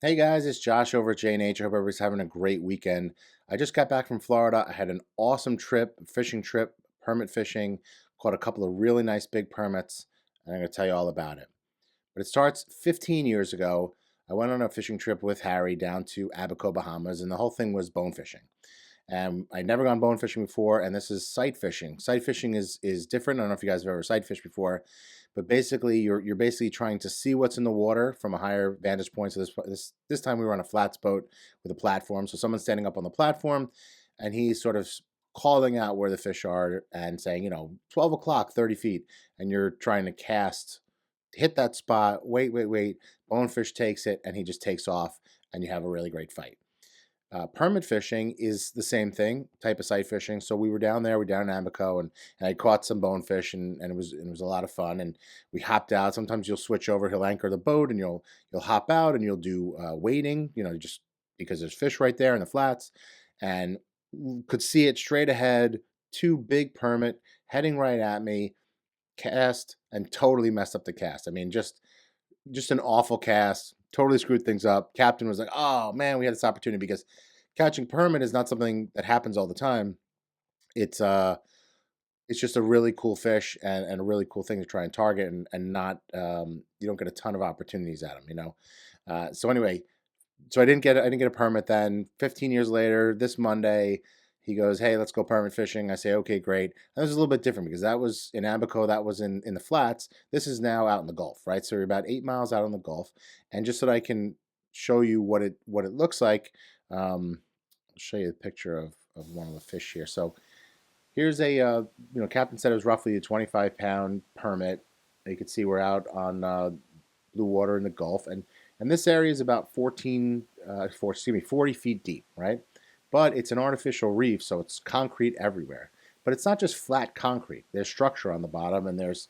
Hey guys, it's Josh over at J&H. I hope everybody's having a great weekend. I just got back from Florida. I had an awesome trip, fishing trip, permit fishing, caught a couple of really nice big permits, and I'm going to tell you all about it. But it starts 15 years ago. I went on a fishing trip with Harry down to Abaco, Bahamas, and the whole thing was bone fishing. And I'd never gone bone fishing before, and this is sight fishing. Sight fishing is different. I don't know if you guys have ever sight fished before, but basically you're basically trying to see what's in the water from a higher vantage point. So this time we were on a flats boat with a platform. So someone's standing up on the platform, and he's sort of calling out where the fish are and saying, 12 o'clock, 30 feet, and you're trying to cast, hit that spot. Wait. Bonefish takes it, and he just takes off, and you have a really great fight. Permit fishing is the same thing, type of sight fishing. So we were down there, we were down in Abaco, and I caught some bonefish, and it was a lot of fun. And we hopped out. Sometimes you'll switch over. He'll anchor the boat, and you'll hop out, and you'll do wading. Just because there's fish right there in the flats, and could see it straight ahead. Two big permit heading right at me, cast, and totally messed up the cast. I mean, just an awful cast. Totally screwed things up. Captain was like, "Oh man, we had this opportunity," because catching permit is not something that happens all the time. It's uh, it's just a really cool fish and a really cool thing to try and target, and not you don't get a ton of opportunities at them. So anyway, so I didn't get a permit then. 15 years later, this Monday, he goes, "Hey, let's go permit fishing." I say, "Okay, great." And this is a little bit different because that was in Abaco, that was in the flats. This is now out in the Gulf, right? So we're about 8 miles out in the Gulf, and just so that I can show you what it looks like, I'll show you a picture of one of the fish here. So here's Captain said it was roughly a 25-pound permit. You can see we're out on blue water in the Gulf, and this area is about 40 feet deep, right? But it's an artificial reef, so it's concrete everywhere. But it's not just flat concrete. There's structure on the bottom, and there's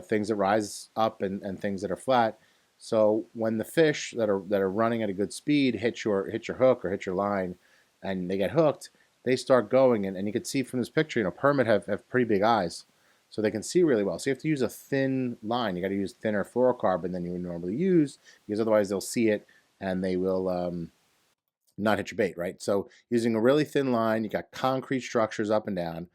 things that rise up and things that are flat. So when the fish that are running at a good speed hit your hook or hit your line, and they get hooked, they start going, and you can see from this picture, permit have pretty big eyes, so they can see really well. So you have to use a thin line. You got to use thinner fluorocarbon than you would normally use, because otherwise they'll see it and they will not hit your bait, right? So using a really thin line, you got concrete structures up and down.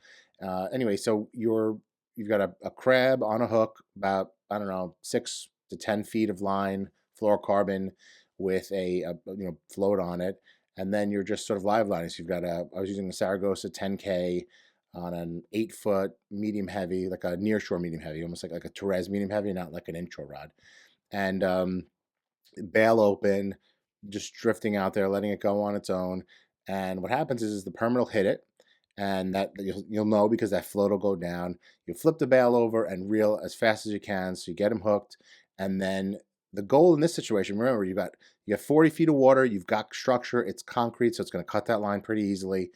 Anyway, so you've got a crab on a hook, about, I don't know, 6 to 10 feet of line, fluorocarbon, with a float on it, and then you're just sort of live lining. So you've got I was using the Saragossa 10K on an 8 foot medium heavy, like a nearshore medium heavy, almost like a Torres medium heavy, not like an intro rod, and bail open, just drifting out there, letting it go on its own. And what happens is the permit will hit it, and that you'll know because that float will go down. You flip the bail over and reel as fast as you can, so you get them hooked. And then the goal in this situation, remember, you got 40 feet of water, you've got structure, it's concrete, so it's going to cut that line pretty easily.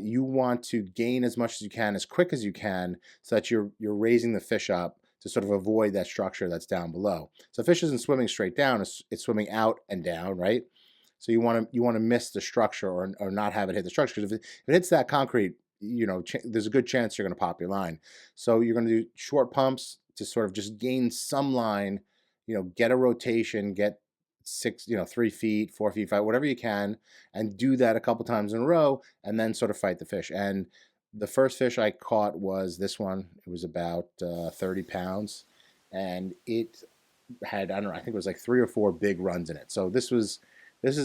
You want to gain as much as you can, as quick as you can, so that you're raising the fish up to sort of avoid that structure that's down below. So fish isn't swimming straight down; it's swimming out and down, right? So you want to miss the structure, or not have it hit the structure, because if it hits that concrete, there's a good chance you're going to pop your line. So you're going to do short pumps to sort of just gain some line, get a rotation, get 3 feet, 4 feet, five, whatever you can, and do that a couple times in a row, and then sort of fight the fish. And the first fish I caught was this one. It was about 30 pounds, and it had, I don't know, I think it was like 3 or 4 big runs in it. So this is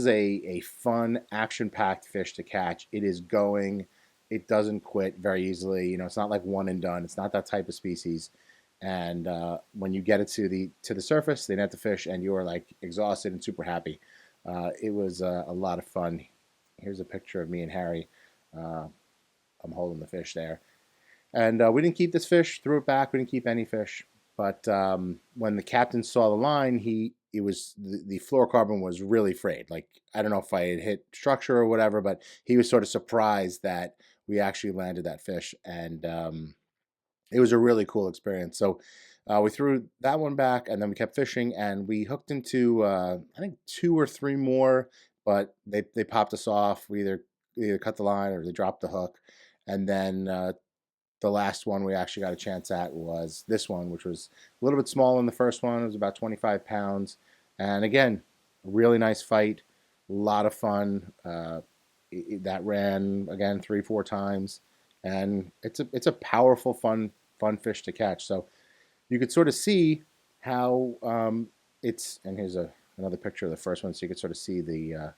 a fun, action-packed fish to catch. It is going. It doesn't quit very easily. It's not like one and done. It's not that type of species. And when you get it to the surface, they net the fish, and you are like exhausted and super happy. It was a lot of fun. Here's a picture of me and Harry. I'm holding the fish there, and we didn't keep this fish. Threw it back. We didn't keep any fish. But when the captain saw the line, the fluorocarbon was really frayed. Like, I don't know if I had hit structure or whatever, but he was sort of surprised that we actually landed that fish, and it was a really cool experience. So we threw that one back, and then we kept fishing, and we hooked into I think 2 or 3 more, but they popped us off. We either cut the line or they dropped the hook, and then the last one we actually got a chance at was this one, which was a little bit smaller than the first one. It was about 25 pounds, and again, Really nice fight, a lot of fun. That ran again 3, 4 times, and it's a powerful, fun fish to catch. So you could sort of see how it's. And here's another picture of the first one, so you could sort of see the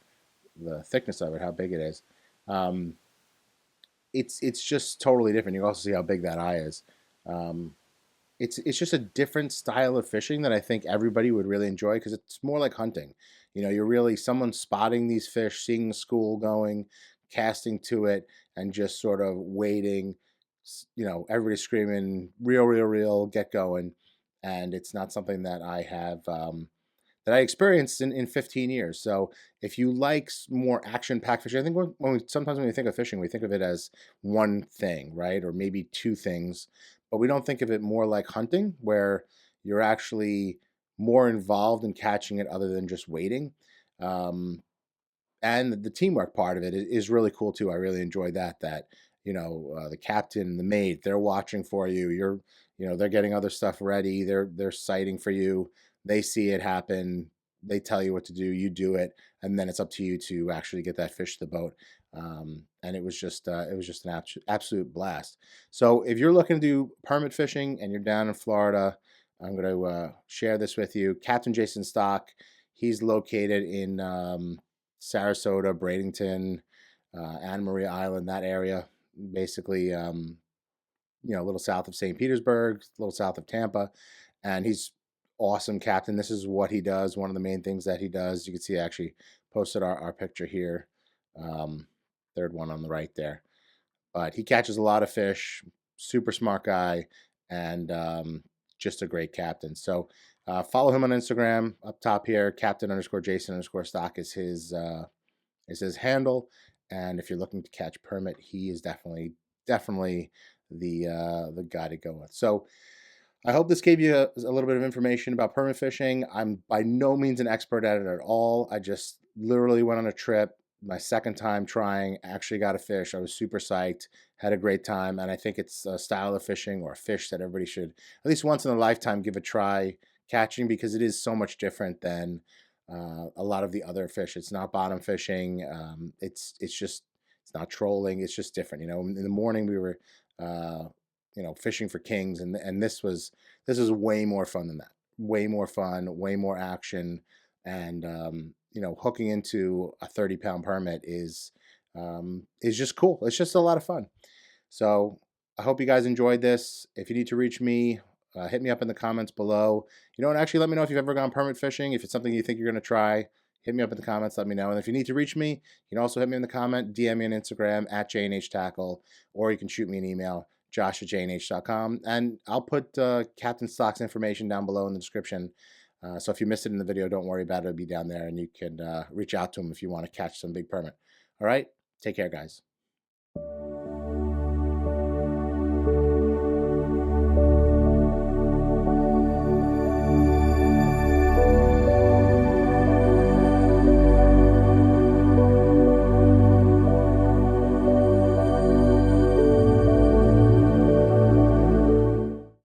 thickness of it, how big it is. Um, it's just totally different. You can also see how big that eye is. Um, it's just a different style of fishing that I think everybody would really enjoy because it's more like hunting. You're really someone spotting these fish, seeing the school going, casting to it, and just sort of waiting. Everybody screaming, "Reel, reel, reel, get going!" And it's not something that I have. That I experienced in 15 years. So if you like more action-packed fishing, I think sometimes when we think of fishing, we think of it as one thing, right? Or maybe two things, but we don't think of it more like hunting, where you're actually more involved in catching it other than just waiting. Um, and the teamwork part of it is really cool too. I really enjoy that. The captain, the mate, they're watching for you. They're getting other stuff ready. They're sighting for you. They see it happen. They tell you what to do. You do it, and then it's up to you to actually get that fish to the boat. And it was just an absolute blast. So if you're looking to do permit fishing and you're down in Florida, I'm going to share this with you. Captain Jason Stock. He's located in Sarasota, Bradenton, Anna Maria Island, that area, basically, a little south of St. Petersburg, a little south of Tampa, and he's awesome captain. This is what he does. One of the main things that he does. You can see I actually posted our picture here, um, third one on the right there. But he catches a lot of fish. Super smart guy, and just a great captain. So follow him on Instagram up top here. Captain_Jason_Stock is his handle. And if you're looking to catch permit, he is definitely the guy to go with. So I hope this gave you a little bit of information about permit fishing. I'm by no means an expert at it at all. I just literally went on a trip, my second time trying, actually got a fish. I was super psyched, had a great time, and I think it's a style of fishing or a fish that everybody should, at least once in a lifetime, give a try catching, because it is so much different than a lot of the other fish. It's not bottom fishing. It's not trolling. It's just different. In the morning we were fishing for kings, and this is way more fun than that. Way more fun, way more action, and hooking into a 30-pound permit is just cool. It's just a lot of fun. So I hope you guys enjoyed this. If you need to reach me, hit me up in the comments below. And actually let me know if you've ever gone permit fishing. If it's something you think you're going to try, hit me up in the comments. Let me know. And if you need to reach me, you can also hit me in the comment, DM me on Instagram at jandhtackle, or you can shoot me an email, josh@jnh.com. And I'll put Captain Stock's information down below in the description. So if you missed it in the video, don't worry about it. It'll be down there, and you can reach out to him if you want to catch some big permit. All right? Take care, guys.